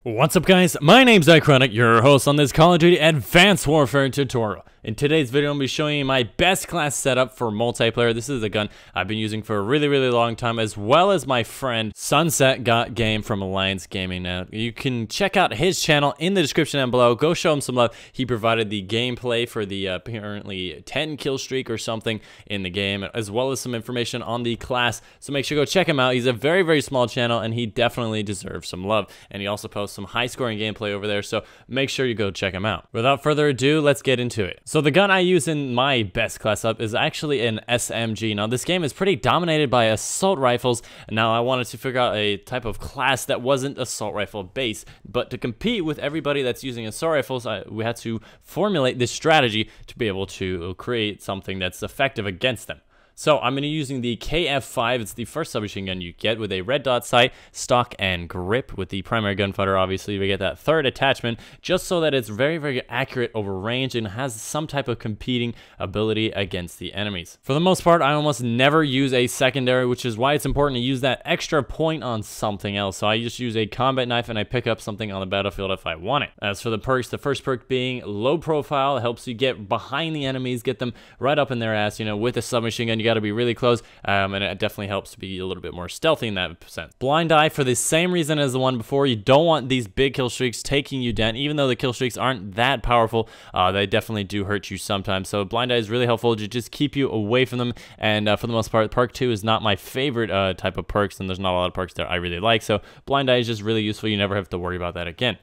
What's up guys, my name's Ichronic, your host on this Call of Duty Advanced Warfare tutorial. In today's video, I'm going to be showing you my best class setup for multiplayer. This is a gun I've been using for a really long time, as well as my friend Sunset Got Game from Alliance Gaming. Now, you can check out his channel in the description down below. Go show him some love. He provided the gameplay for the apparently 10 kill streak or something in the game, as well as some information on the class. So make sure to go check him out. He's a very small channel, and he definitely deserves some love. And he also posts some high-scoring gameplay over there, so make sure you go check him out. Without further ado, let's get into it. So the gun I use in my best class up is actually an SMG. Now this game is pretty dominated by assault rifles. Now I wanted to figure out a type of class that wasn't assault rifle based, but to compete with everybody that's using assault rifles, we had to formulate this strategy to be able to create something that's effective against them. So I'm going to be using the KF5. It's the first submachine gun you get with a red dot sight, stock, and grip. With the primary gunfighter, obviously, we get that third attachment, just so that it's very accurate over range and has some type of competing ability against the enemies. For the most part, I almost never use a secondary, which is why it's important to use that extra point on something else. So I just use a combat knife and I pick up something on the battlefield if I want it. As for the perks, the first perk being low profile. It helps you get behind the enemies, get them right up in their ass. You know, with a submachine gun, you got to be really close, and it definitely helps to be a little bit more stealthy in that sense. Blind eye, for the same reason as the one before. You don't want these big kill streaks taking you down. Even though the kill streaks aren't that powerful, they definitely do hurt you sometimes. So blind eye is really helpful to just keep you away from them. And for the most part, perk 2 is not my favorite type of perks, and there's not a lot of perks that I really like. So blind eye is just really useful. You never have to worry about that again.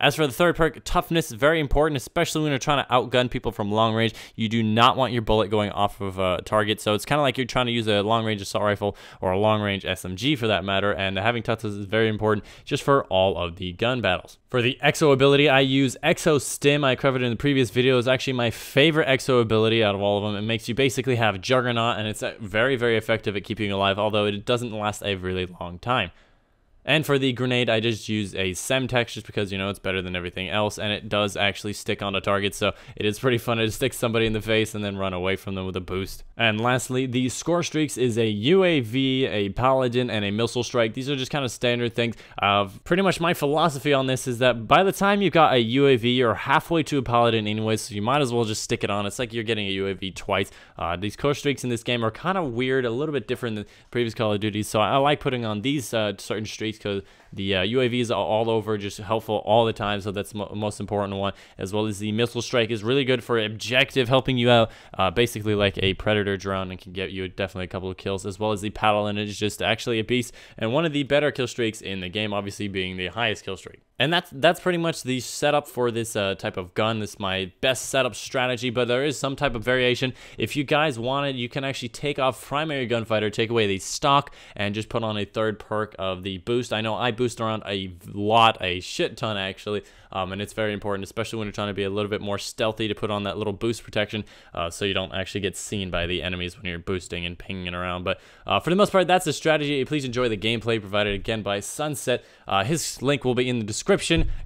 As for the third perk, toughness is very important, especially when you're trying to outgun people from long range. You do not want your bullet going off of a target, so it's kind of like you're trying to use a long-range assault rifle or a long-range SMG for that matter, and having toughness is very important just for all of the gun battles. For the Exo ability, I use Exo Stim. I covered it in the previous video. It's actually my favorite Exo ability out of all of them. It makes you basically have Juggernaut, and it's very effective at keeping you alive, although it doesn't last a really long time. And for the grenade, I just use a Semtex just because, you know, it's better than everything else, and it does actually stick onto targets, so it is pretty fun to stick somebody in the face and then run away from them with a boost. And lastly, the Score Streaks is a UAV, a Paladin, and a Missile Strike. These are just kind of standard things. Pretty much my philosophy on this is that by the time you've got a UAV, you're halfway to a Paladin anyway, so you might as well just stick it on. It's like you're getting a UAV twice. These Score Streaks in this game are kind of weird, a little bit different than previous Call of Duty, so I like putting on these certain streaks because the UAVs are all over, just helpful all the time, so that's the most important one, as well as the Missile Strike is really good for objective, helping you out, basically like a Predator drone, and can get you definitely a couple of kills, as well as the Paladin is just actually a beast, and one of the better kill streaks in the game, obviously being the highest kill streak. And that's pretty much the setup for this type of gun. This is my best setup strategy, but there is some type of variation. If you guys want it, you can actually take off primary gunfighter, take away the stock, and just put on a third perk of the boost. I know I boost around a lot, a shit ton actually, and it's very important, especially when you're trying to be a little bit more stealthy, to put on that little boost protection so you don't actually get seen by the enemies when you're boosting and pinging around. But for the most part, that's the strategy. Please enjoy the gameplay provided again by Sunset. His link will be in the description.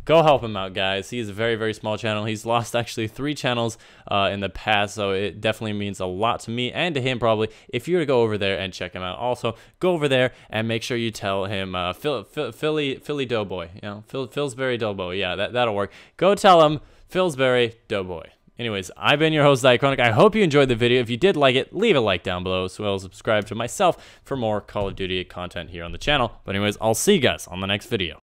Go help him out, guys. He is a very small channel. He's lost actually 3 channels in the past, so it definitely means a lot to me and to him probably if you were to go over there and check him out. Also, go over there and make sure you tell him Philly Doughboy, you know, Philsbury Doughboy. Yeah, that'll work. Go tell him Philsbury Doughboy. Anyways, I've been your host, Ichronic. I hope you enjoyed the video. If you did like it, leave a like down below, as well as subscribe to myself for more Call of Duty content here on the channel. But anyways, I'll see you guys on the next video.